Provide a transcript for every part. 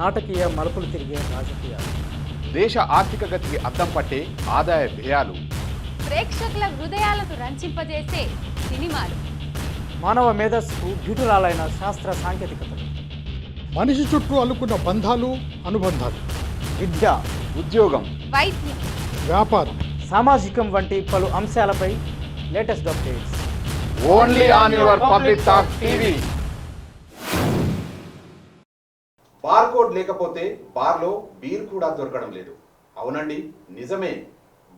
నాటకీయ మలుపులు తిరిగే రాజకీయాలు, దేశ ఆర్థిక గతికి అద్దం పట్టే ఆదాయ వ్యయాలు, ప్రేక్షకుల హృదయాలకు రంజింపజేసే సినిమాలు, మానవ మేధస్సుకు బ్యూటురాలైన శాస్త్ర సాంకేతికతలు, మనిషి చుట్టూ అల్లుకున్న బంధాలు అనుబంధాలు, విద్య, ఉద్యోగం, వైద్యం, వ్యాపారం, సామాజికం వంటి పలు అంశాలపై latest updates only on your public talk TV. Barcode లేకపోతే బార్లో బీర్ కూడా దొరకడం లేదు. అవునండి, నిజమే.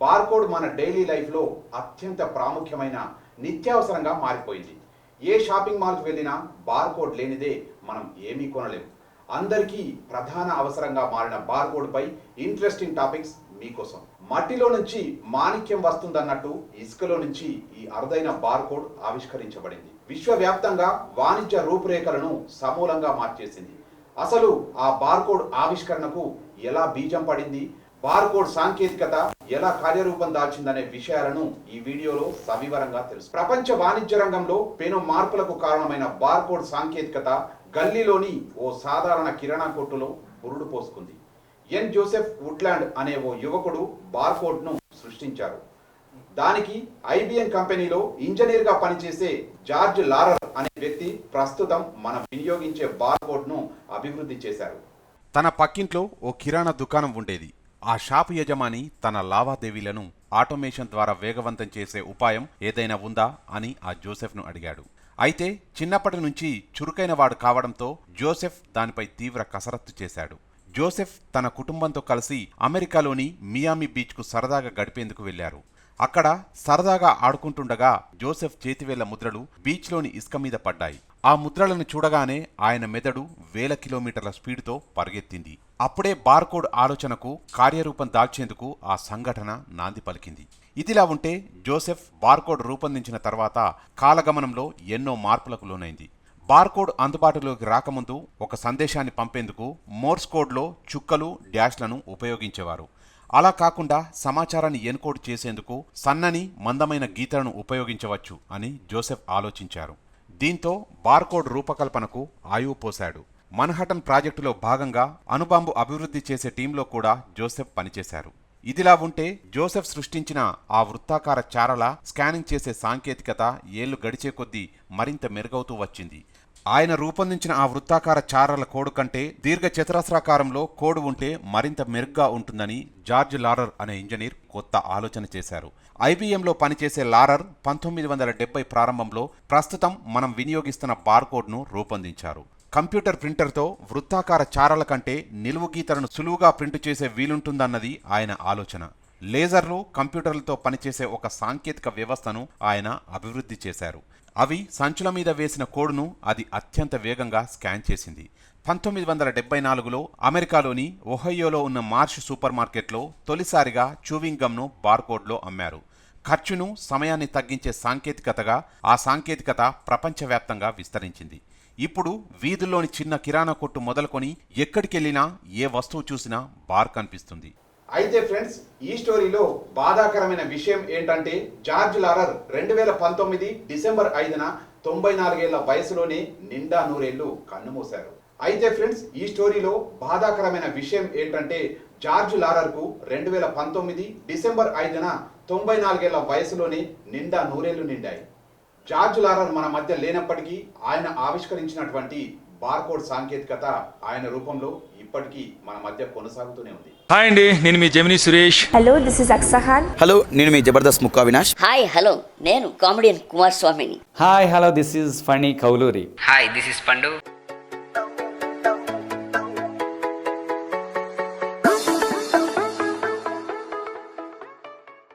బార్కోడ్ మన డైలీ లైఫ్లో అత్యంత ప్రాముఖ్యమైన నిత్యావసరంగా మారిపోయింది. ఏ షాపింగ్ మాల్కి వెళ్ళినా బార్కోడ్ లేనిదే మనం ఏమీ కొనలేం. అందరికీ ప్రధాన అవసరంగా మారిన బార్కోడ్పై ఇంట్రెస్టింగ్ టాపిక్స్ మీకోసం. మట్టిలో నుంచి మాణిక్యం వస్తుందన్నట్టు ఇసుకలో నుంచి ఈ అరుదైన బార్కోడ్ ఆవిష్కరించబడింది. విశ్వవ్యాప్తంగా వాణిజ్య రూపురేఖలను సమూలంగా మార్చేసింది. అసలు ఆ బార్కోడ్ ఆవిష్కరణకు ఎలా బీజం పడింది, బార్కోడ్ సాంకేతికత ఎలా కార్యరూపం దాల్చిందనే విషయాలను ఈ వీడియోలో సవివరంగా తెలుసు. ప్రపంచ వాణిజ్య రంగంలో పెను మార్పులకు కారణమైన బార్కోడ్ సాంకేతికత గల్లీలోని ఓ సాధారణ కిరాణా కొట్టులో పురుడు పోసుకుంది. ఎన్ జోసెఫ్ వుడ్లాండ్ అనే ఓ యువకుడు బార్కోడ్ను సృష్టించారు. దానికి ఐబిఎం కంపెనీలో ఇంజనీర్గా పనిచేసే జార్జ్ లారర్ అనే వ్యక్తి ప్రస్తుతం మనం వినియోగించే బార్కోడ్ను అభివృద్ధి చేశారు. తన పక్కింట్లో ఓ కిరాణా దుకాణం ఉండేది. ఆ షాపు యజమాని తన లావాదేవీలను ఆటోమేషన్ ద్వారా వేగవంతం చేసే ఉపాయం ఏదైనా ఉందా అని ఆ జోసెఫ్ను అడిగాడు. అయితే చిన్నప్పటి నుంచి చురుకైన వాడు కావడంతో జోసెఫ్ దానిపై తీవ్ర కసరత్తు చేశాడు. జోసెఫ్ తన కుటుంబంతో కలిసి అమెరికాలోని మియామి బీచ్కు సరదాగా గడిపేందుకు వెళ్లారు. అక్కడ సరదాగా ఆడుకుంటుండగా జోసెఫ్ చేతివేళ్ల ముద్రలు బీచ్లోని ఇసుక మీద పడ్డాయి. ఆ ముద్రలను చూడగానే ఆయన మెదడు 1000 కిలోమీటర్ల స్పీడ్తో పరిగెత్తింది. అప్పుడే బార్కోడ్ ఆలోచనకు కార్యరూపం దాల్చేందుకు ఆ సంఘటన నాంది పలికింది. ఇదిలా ఉంటే జోసెఫ్ బార్కోడ్ రూపొందించిన తర్వాత కాలగమనంలో ఎన్నో మార్పులకు లోనైంది. బార్కోడ్ అందుబాటులోకి రాకముందు ఒక సందేశాన్ని పంపేందుకు మోర్స్ కోడ్లో చుక్కలు, డ్యాష్లను ఉపయోగించేవారు. అలా కాకుండా సమాచారాన్ని ఎన్కోడ్ చేసేందుకు సన్నని, మందమైన గీతలను ఉపయోగించవచ్చు అని జోసెఫ్ ఆలోచించారు. దీంతో బార్కోడ్ రూపకల్పనకు ఆయువు పోశాడు. మన్హటన్ ప్రాజెక్టులో భాగంగా అణుబాంబు అభివృద్ధి చేసే టీంలో కూడా జోసెఫ్ పనిచేశారు. ఇదిలా ఉంటే జోసెఫ్ సృష్టించిన ఆ వృత్తాకార చారల స్కానింగ్ చేసే సాంకేతికత ఏళ్లు గడిచే కొద్దీ మరింత మెరుగవుతూ వచ్చింది. ఆయన రూపొందించిన ఆ వృత్తాకార చారల కోడు కంటే దీర్ఘ చతురస్రాకారంలో కోడు ఉంటే మరింత మెరుగ్గా ఉంటుందని జార్జ్ లారర్ అనే ఇంజనీర్ కొత్త ఆలోచన చేశారు. ఐబిఎంలో పనిచేసే లారర్ 1970 ప్రారంభంలో ప్రస్తుతం మనం వినియోగిస్తున్న బార్కోడ్ను రూపొందించారు. కంప్యూటర్ ప్రింటర్తో వృత్తాకార చారల కంటే నిలువు గీతలను సులువుగా ప్రింట్ చేసే వీలుంటుందన్నది ఆయన ఆలోచన. లేజర్లు, కంప్యూటర్లతో పనిచేసే ఒక సాంకేతిక వ్యవస్థను ఆయన అభివృద్ధి చేశారు. అవి సంచుల మీద వేసిన కోడ్ను అది అత్యంత వేగంగా స్కాన్ చేసింది. 1974లో అమెరికాలోని ఒహయోలో ఉన్న మార్ష్ సూపర్ మార్కెట్లో తొలిసారిగా చూవింగ్ గమ్ను బార్కోడ్లో అమ్మారు. ఖర్చును, సమయాన్ని తగ్గించే సాంకేతికతగా ఆ సాంకేతికత ప్రపంచవ్యాప్తంగా విస్తరించింది. ఇప్పుడు వీధుల్లోని చిన్న కిరాణా కొట్టు మొదలుకొని ఎక్కడికెళ్ళినా ఏ వస్తువు చూసినా బార్ కనిపిస్తుంది. అయితే ఫ్రెండ్స్, ఈ స్టోరీలో బాధాకరమైన విషయం ఏంటంటే జార్జ్ లారర్ 2019 డిసెంబర్ 5న 94 ఏళ్ల వయసులోనే నిండా 100 ఏళ్లు కన్నుమూశారు. అయితే ఫ్రెండ్స్, ఈ స్టోరీలో బాధాకరమైన విషయం ఏంటంటే జార్జ్ లారర్కు 2019 డిసెంబర్ 5న 94 ఏళ్ల వయసులోనే నిండా 100 ఏళ్లు నిండాయి. జార్జ్ లారర్ మన మధ్య లేనప్పటికీ ఆయన ఆవిష్కరించినటువంటి బార్కోడ్ సాంకేతికత ఆయన రూపంలో ఇప్పటికీ మన మధ్య కొనసాగుతూనే ఉంది. హాయ్ అండి, నేను మీ Gemini Suresh. Hello, this is అక్సహాన్. హలో, నేను మీ జబర్దస్త్ ముక్కా వినాష్. హాయ్, హలో, నేను కామెడియన్ కుమార్ స్వామిని. Hi, hello, this is Phani Kauluri. Hi, this is పండు.